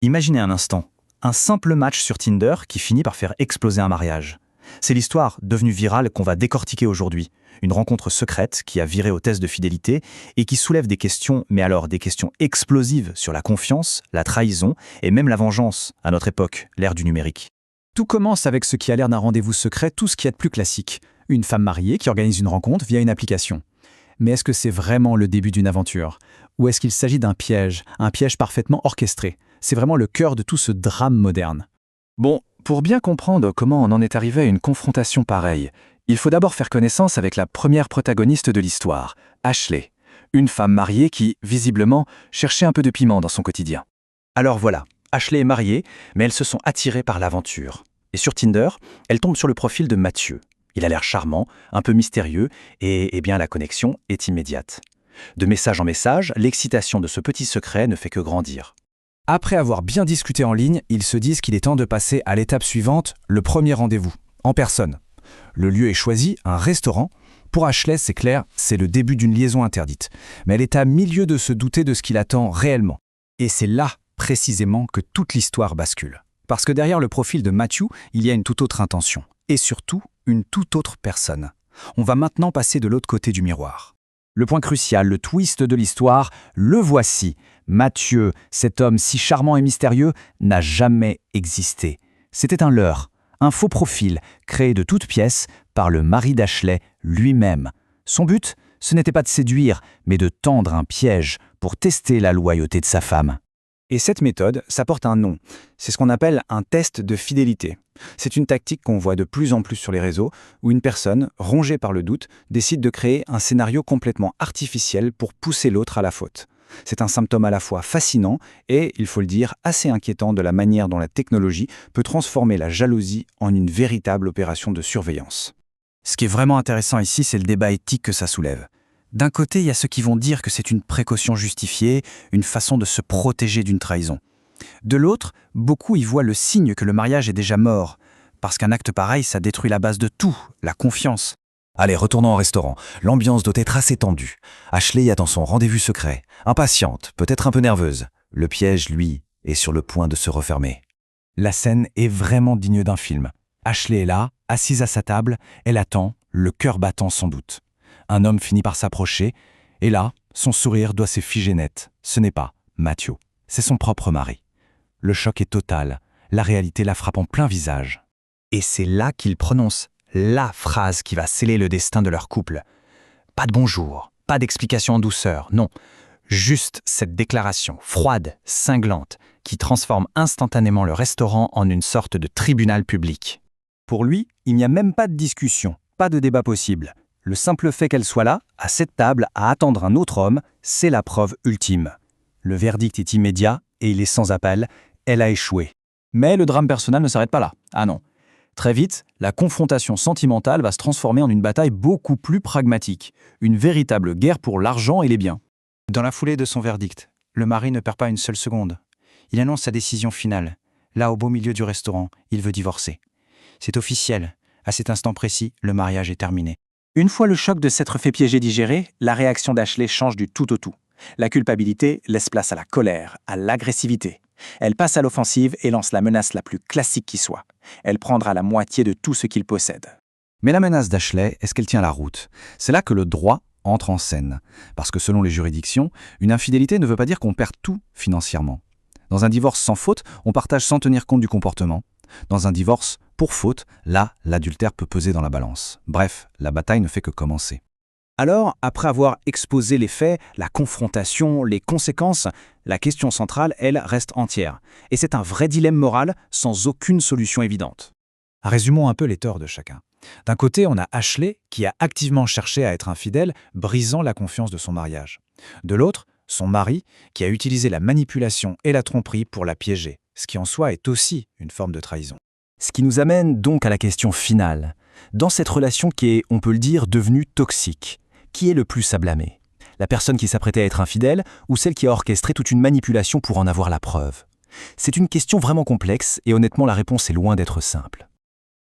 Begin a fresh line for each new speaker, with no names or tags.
Imaginez un instant, un simple match sur Tinder qui finit par faire exploser un mariage. C'est l'histoire devenue virale qu'on va décortiquer aujourd'hui. Une rencontre secrète qui a viré au test de fidélité et qui soulève des questions, mais alors des questions explosives sur la confiance, la trahison et même la vengeance à notre époque, l'ère du numérique.
Tout commence avec ce qui a l'air d'un rendez-vous secret, tout ce qui est de plus classique. Une femme mariée qui organise une rencontre via une application. Mais est-ce que c'est vraiment le début d'une aventure? Ou est-ce qu'il s'agit d'un piège parfaitement orchestré? C'est vraiment le cœur de tout ce drame moderne.
Bon, pour bien comprendre comment on en est arrivé à une confrontation pareille, il faut d'abord faire connaissance avec la première protagoniste de l'histoire, Ashley, une femme mariée qui, visiblement, cherchait un peu de piment dans son quotidien.
Alors voilà, Ashley est mariée, mais elles se sont attirées par l'aventure. Et sur Tinder, elle tombe sur le profil de Mathieu. Il a l'air charmant, un peu mystérieux, et bien la connexion est immédiate. De message en message, l'excitation de ce petit secret ne fait que grandir.
Après avoir bien discuté en ligne, ils se disent qu'il est temps de passer à l'étape suivante, le premier rendez-vous, en personne. Le lieu est choisi, un restaurant. Pour Ashley, c'est clair, c'est le début d'une liaison interdite. Mais elle est à milieu de se douter de ce qu'il attend réellement. Et c'est là, précisément, que toute l'histoire bascule. Parce que derrière le profil de Matthew, il y a une toute autre intention. Et surtout, une toute autre personne. On va maintenant passer de l'autre côté du miroir. Le point crucial, le twist de l'histoire, le voici. Mathieu, cet homme si charmant et mystérieux, n'a jamais existé. C'était un leurre, un faux profil, créé de toutes pièces par le mari d'Ashley lui-même. Son but, ce n'était pas de séduire, mais de tendre un piège pour tester la loyauté de sa femme.
Et cette méthode, ça porte un nom. C'est ce qu'on appelle un test de fidélité. C'est une tactique qu'on voit de plus en plus sur les réseaux, où une personne, rongée par le doute, décide de créer un scénario complètement artificiel pour pousser l'autre à la faute. C'est un symptôme à la fois fascinant et, il faut le dire, assez inquiétant de la manière dont la technologie peut transformer la jalousie en une véritable opération de surveillance. Ce qui est vraiment intéressant ici, c'est le débat éthique que ça soulève. D'un côté, il y a ceux qui vont dire que c'est une précaution justifiée, une façon de se protéger d'une trahison. De l'autre, beaucoup y voient le signe que le mariage est déjà mort, parce qu'un acte pareil, ça détruit la base de tout, la confiance.
Allez, retournons au restaurant. L'ambiance doit être assez tendue. Ashley attend son rendez-vous secret. Impatiente, peut-être un peu nerveuse. Le piège, lui, est sur le point de se refermer.
La scène est vraiment digne d'un film. Ashley est là, assise à sa table, elle attend, le cœur battant sans doute. Un homme finit par s'approcher, et là, son sourire doit se figer net. Ce n'est pas Matthew, c'est son propre mari. Le choc est total, la réalité la frappe en plein visage.
Et c'est là qu'il prononce la phrase qui va sceller le destin de leur couple. Pas de bonjour, pas d'explication en douceur, non. Juste cette déclaration froide, cinglante, qui transforme instantanément le restaurant en une sorte de tribunal public. Pour lui, il n'y a même pas de discussion, pas de débat possible. Le simple fait qu'elle soit là, à cette table, à attendre un autre homme, c'est la preuve ultime. Le verdict est immédiat et il est sans appel, elle a échoué. Mais le drame personnel ne s'arrête pas là. Ah non. Très vite, la confrontation sentimentale va se transformer en une bataille beaucoup plus pragmatique, une véritable guerre pour l'argent et les biens. Dans la foulée de son verdict, le mari ne perd pas une seule seconde. Il annonce sa décision finale. Là, au beau milieu du restaurant, il veut divorcer. C'est officiel. À cet instant précis, le mariage est terminé. Une fois le choc de s'être fait piéger digéré, la réaction d'Ashley change du tout au tout. La culpabilité laisse place à la colère, à l'agressivité. Elle passe à l'offensive et lance la menace la plus classique qui soit. Elle prendra la moitié de tout ce qu'il possède.
Mais la menace d'Ashley, est-ce qu'elle tient la route? C'est là que le droit entre en scène. Parce que selon les juridictions, une infidélité ne veut pas dire qu'on perd tout financièrement. Dans un divorce sans faute, on partage sans tenir compte du comportement. Dans un divorce pour faute, là, l'adultère peut peser dans la balance. Bref, la bataille ne fait que commencer.
Alors, après avoir exposé les faits, la confrontation, les conséquences, la question centrale, elle, reste entière. Et c'est un vrai dilemme moral sans aucune solution évidente.
Résumons un peu les torts de chacun. D'un côté, on a Ashley qui a activement cherché à être infidèle, brisant la confiance de son mariage. De l'autre, son mari qui a utilisé la manipulation et la tromperie pour la piéger, ce qui en soi est aussi une forme de trahison.
Ce qui nous amène donc à la question finale. Dans cette relation qui est, on peut le dire, devenue toxique, qui est le plus à blâmer? La personne qui s'apprêtait à être infidèle ou celle qui a orchestré toute une manipulation pour en avoir la preuve? C'est une question vraiment complexe et honnêtement la réponse est loin d'être simple.